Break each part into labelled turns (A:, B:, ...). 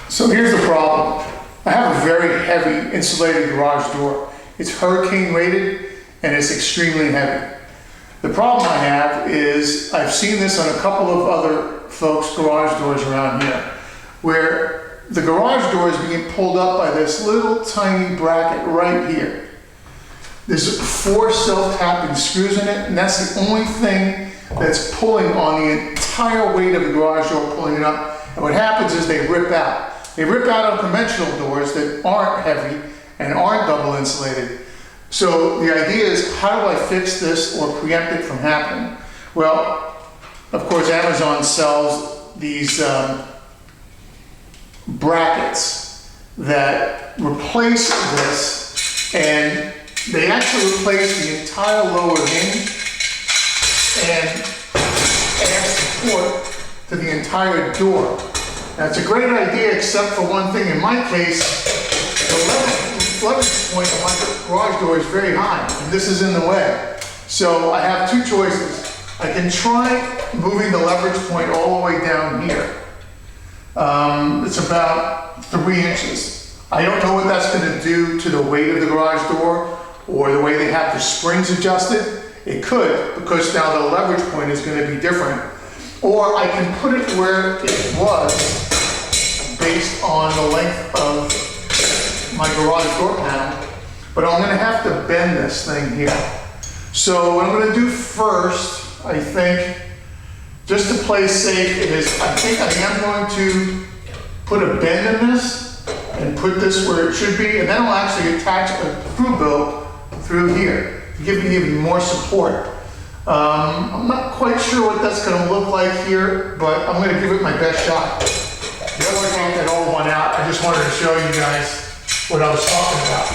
A: So here's the problem. I have a very heavy insulated garage door. It's hurricane rated and it's extremely heavy. The problem I have is I've seen this on a couple of other folks' garage doors around here, where the garage door is being pulled up by this little tiny bracket right here. There's 4 self-tapping screws in it, and that's the only thing that's pulling on the entire weight of the garage door, pulling it up. And what happens is they rip out. They rip out on conventional doors that aren't heavy and aren't double insulated. So the idea is, how do I fix this or preempt it from happening? Well, of course, Amazon sells these brackets that replace this, and they actually replace the entire lower hinge and add support to the entire door. That's a great idea, except for one thing. In my case, the leverage point of my garage door is very high, and this is in the way. So I have 2 choices. I can try moving the leverage point all the way down here. It's about 3 inches. I don't know what that's going to do to the weight of the garage door or the way they have the springs adjusted. It could, because now the leverage point is going to be different. Or I can put it where it was based on the length of my garage door panel, but I'm going to have to bend this thing here. So what I'm going to do first, I think, just to play safe, I think I am going to put a bend in this and put this where it should be, and then I'll actually attach a through bill through here to give me even more support. I'm not quite sure what that's going to look like here, but I'm going to give it my best shot. The other thing that old one out, I just wanted to show you guys what I was talking about.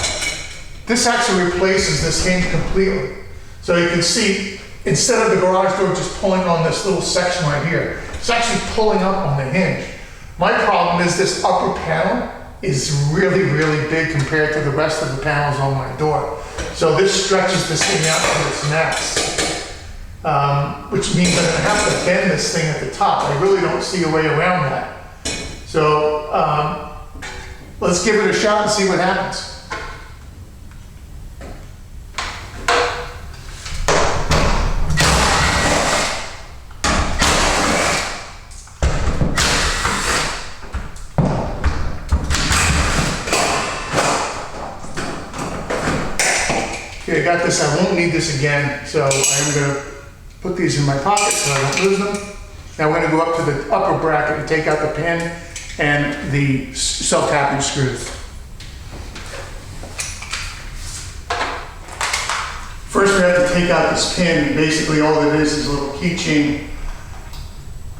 A: This actually replaces this hinge completely. So you can see, instead of the garage door just pulling on this little section right here, it's actually pulling up on the hinge. My problem is this upper panel is really, really big compared to the rest of the panels on my door. So this stretches this thing out to its max, which means I'm going to have to bend this thing at the top. I really don't see a way around that. So let's give it a shot and see what happens. Okay, I got this. I won't need this again, so I'm going to put these in my pocket so I don't lose them. Now we're going to go up to the upper bracket and take out the pin and the self-tapping screws. First we have to take out this pin. Basically all it is a little keychain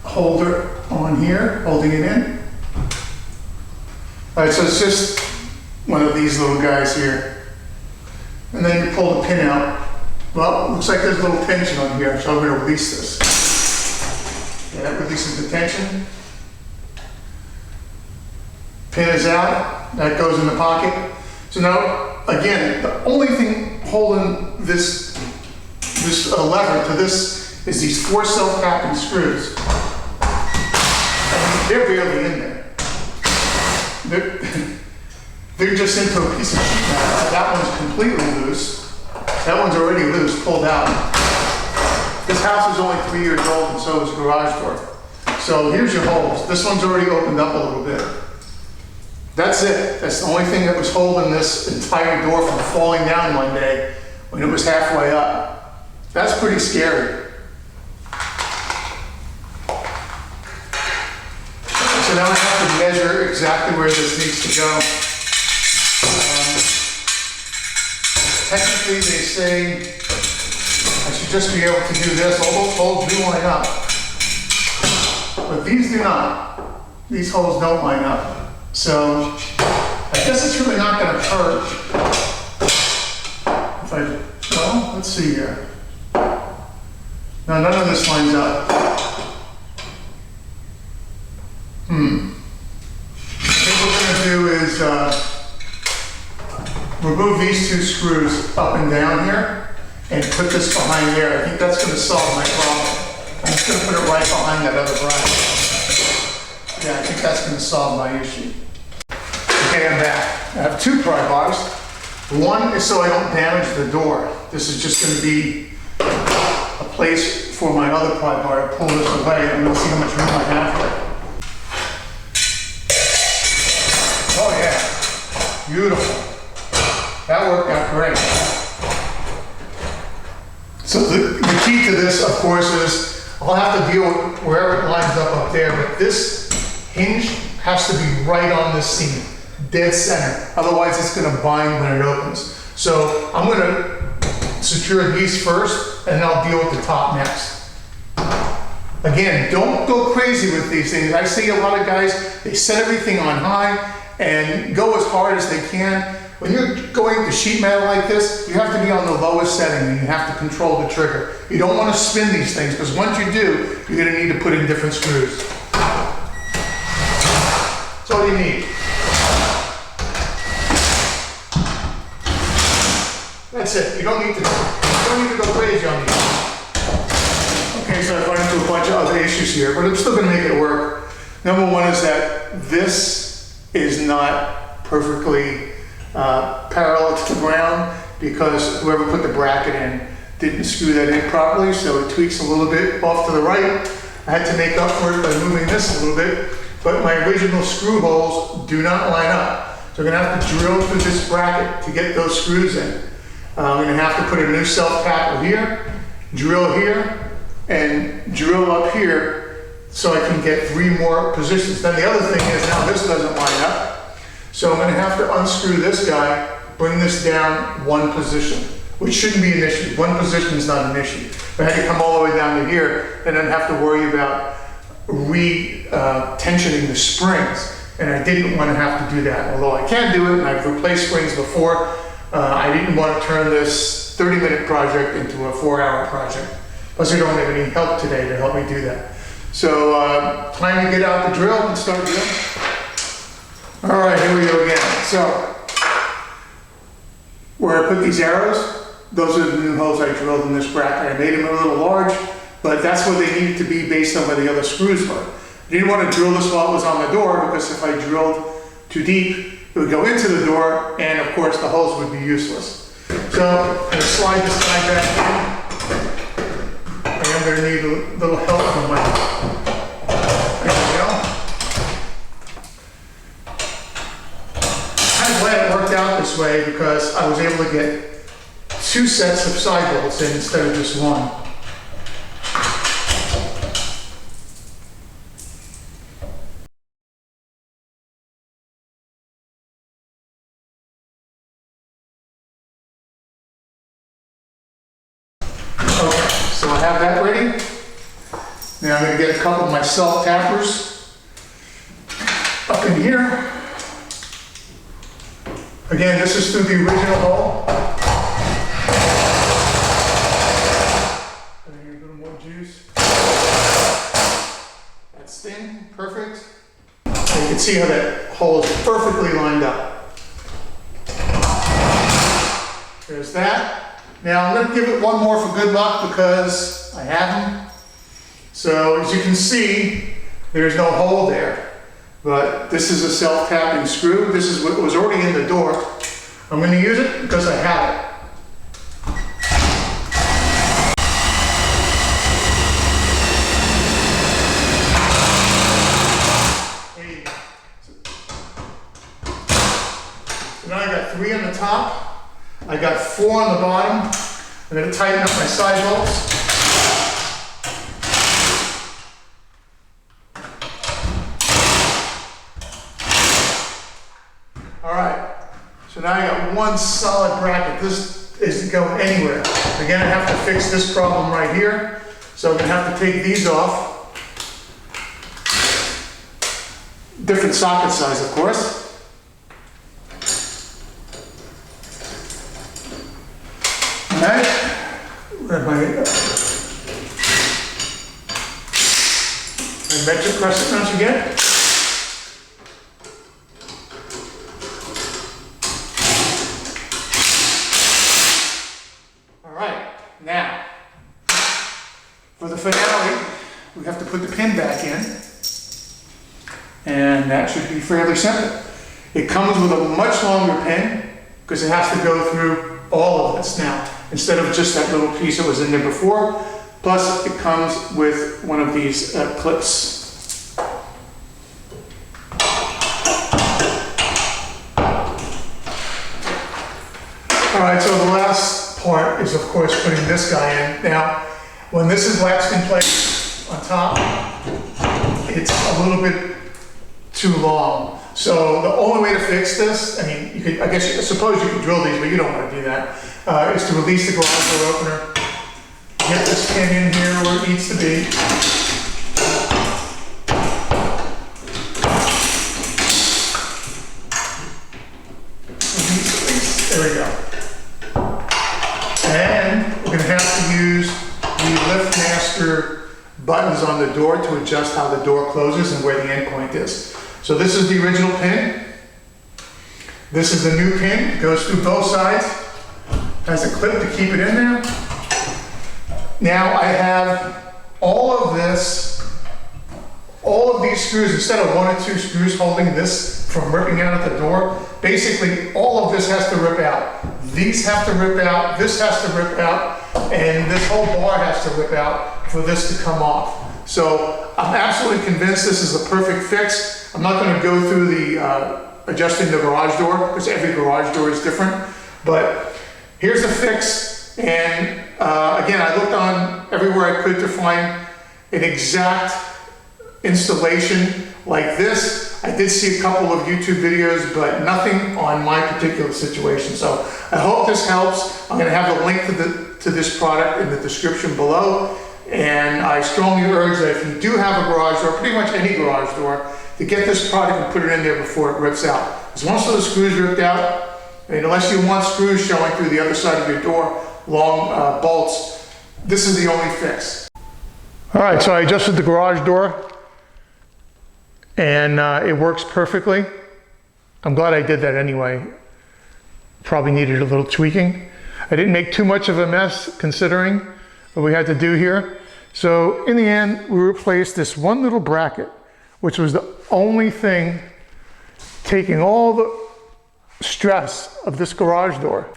A: holder on here, holding it in. All right, so it's just one of these little guys here. And then you pull the pin out. Well, it looks like there's a little tension on here, so I'm going to release this. Yeah, that releases the tension. Pin is out, that goes in the pocket. So now, again, the only thing holding this lever to this is these 4 self-tapping screws. And they're barely in there. They're just into a piece of sheet metal. That one's completely loose. That one's already loose, pulled out. This house is only 3 years old, and so is the garage door. So here's your holes. This one's already opened up a little bit. That's it. That's the only thing that was holding this entire door from falling down one day when it was halfway up. That's pretty scary. So now I have to measure exactly where this needs to go. Technically, they say I should just be able to do this. All those holes do line up, but these do not. These holes don't line up. So I guess it's really not going to hurt if well, let's see here. No, none of this lines up. What we're going to do is remove these 2 screws up and down here and put this behind there. I think that's going to solve my problem. I'm just going to put it right behind that other bracket. Yeah, I think that's going to solve my issue. Okay, I'm back. I have two pry bars. One is so I don't damage the door. This is just going to be a place for my other pry bar to pull this away. I'm going to see how much room I have here. Oh yeah, beautiful. That worked out great. So the key to this, of course, is I'll have to deal with wherever it lines up there, but this hinge has to be right on this seam, dead center. Otherwise it's going to bind when it opens. So I'm going to secure these first and I'll deal with the top next. Again, don't go crazy with these things. I see a lot of guys, they set everything on high and go as hard as they can. When you're going to sheet metal like this, you have to be on the lowest setting and you have to control the trigger. You don't want to spin these things because once you do, you're going to need to put in different screws. That's all you need. That's it. You don't need to go crazy on these. Okay, so I've run into a bunch of other issues here, but I'm still going to make it work. Number one is that this is not perfectly parallel to the ground because whoever put the bracket in didn't screw that in properly, so it tweaks a little bit off to the right. I had to make up for it by moving this a little bit, but my original screw holes do not line up. So I'm going to have to drill through this bracket to get those screws in. I'm going to have to put a new self-tappet here, drill here, and drill up here so I can get 3 more positions. Then the other thing is now this doesn't line up. So I'm going to have to unscrew this guy, bring this down 1 position, which shouldn't be an issue. 1 position is not an issue. If I had to come all the way down to here, then I'd have to worry about tensioning the springs. And I didn't want to have to do that. Although I can do it, and I've replaced springs before, I didn't want to turn this 30-minute project into a 4-hour project. Plus I don't have any help today to help me do that. So time to get out the drill and start drilling. All right, here we go again. So, where I put these arrows, those are the new holes I drilled in this bracket. I made them a little large, but that's where they needed to be based on where the other screws were. I didn't want to drill this while it was on the door because if I drilled too deep, it would go into the door and of course the holes would be useless. So, I'm going to slide this guy back in. I am going to need a little help from my... There we go. I'm glad it worked out this way because I was able to get 2 sets of side bolts in instead of just 1. Okay, so I have that ready. Now I'm going to get a couple of my self-tappers up in here. Again, this is through the original hole. Put in a little more juice. That's thin, perfect. And you can see how that hole is perfectly lined up. There's that. Now I'm going to give it 1 more for good luck because I have them. So as you can see, there's no hole there. But this is a self-tapping screw. This is what was already in the door. I'm going to use it because I have it. There you go. So now I got 3 on the top. I got 4 on the bottom. I'm going to tighten up my side bolts. So now I got 1 solid bracket. This isn't going anywhere. Again, I have to fix this problem right here. So I'm going to have to take these off. Different socket size, of course. All right. Where my metric crescent wrench again. Now, for the finale, we have to put the pin back in. and that should be fairly simple. It comes with a much longer pin because it has to go through all of this now, instead of just that little piece that was in there before. Plus, it comes with one of these clips. All right, so the last part is, of course, putting this guy in. Now, when this is waxed in place on top, it's a little bit too long. So the only way to fix this, I mean, you could, I suppose you could drill these, but you don't want to do that, is to release the garage door opener, get this pin in here where it needs to be. There we go. And we're going to have to use the LiftMaster buttons on the door to adjust how the door closes and where the end point is. So this is the original pin. This is the new pin. It goes through both sides. Has a clip to keep it in there. Now I have all of this, all of these screws, instead of 1 or 2 screws holding this from ripping out at the door, basically all of this has to rip out. These have to rip out, this has to rip out, and this whole bar has to rip out for this to come off. So I'm absolutely convinced this is the perfect fix. I'm not going to go through the adjusting the garage door because every garage door is different. But here's the fix. And again, I looked on everywhere I could to find an exact installation like this. I did see a couple of YouTube videos, but nothing on my particular situation. So I hope this helps. I'm going to have a link to this product in the description below. And I strongly urge that if you do have a garage door, pretty much any garage door, to get this product and put it in there before it rips out. Because once those screws ripped out, I mean, unless you want screws showing through the other side of your door, long bolts, this is the only fix. All right, so I adjusted the garage door and it works perfectly. I'm glad I did that anyway. Probably needed a little tweaking. I didn't make too much of a mess considering what we had to do here. So in the end, we replaced this one little bracket, which was the only thing taking all the stress of this garage door.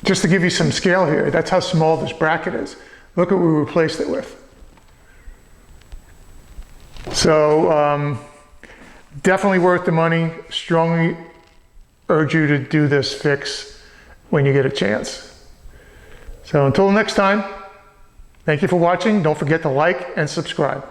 A: Just to give you some scale here, that's how small this bracket is. Look at what we replaced it with. So definitely worth the money. Strongly urge you to do this fix when you get a chance. So until next time, thank you for watching. Don't forget to like and subscribe.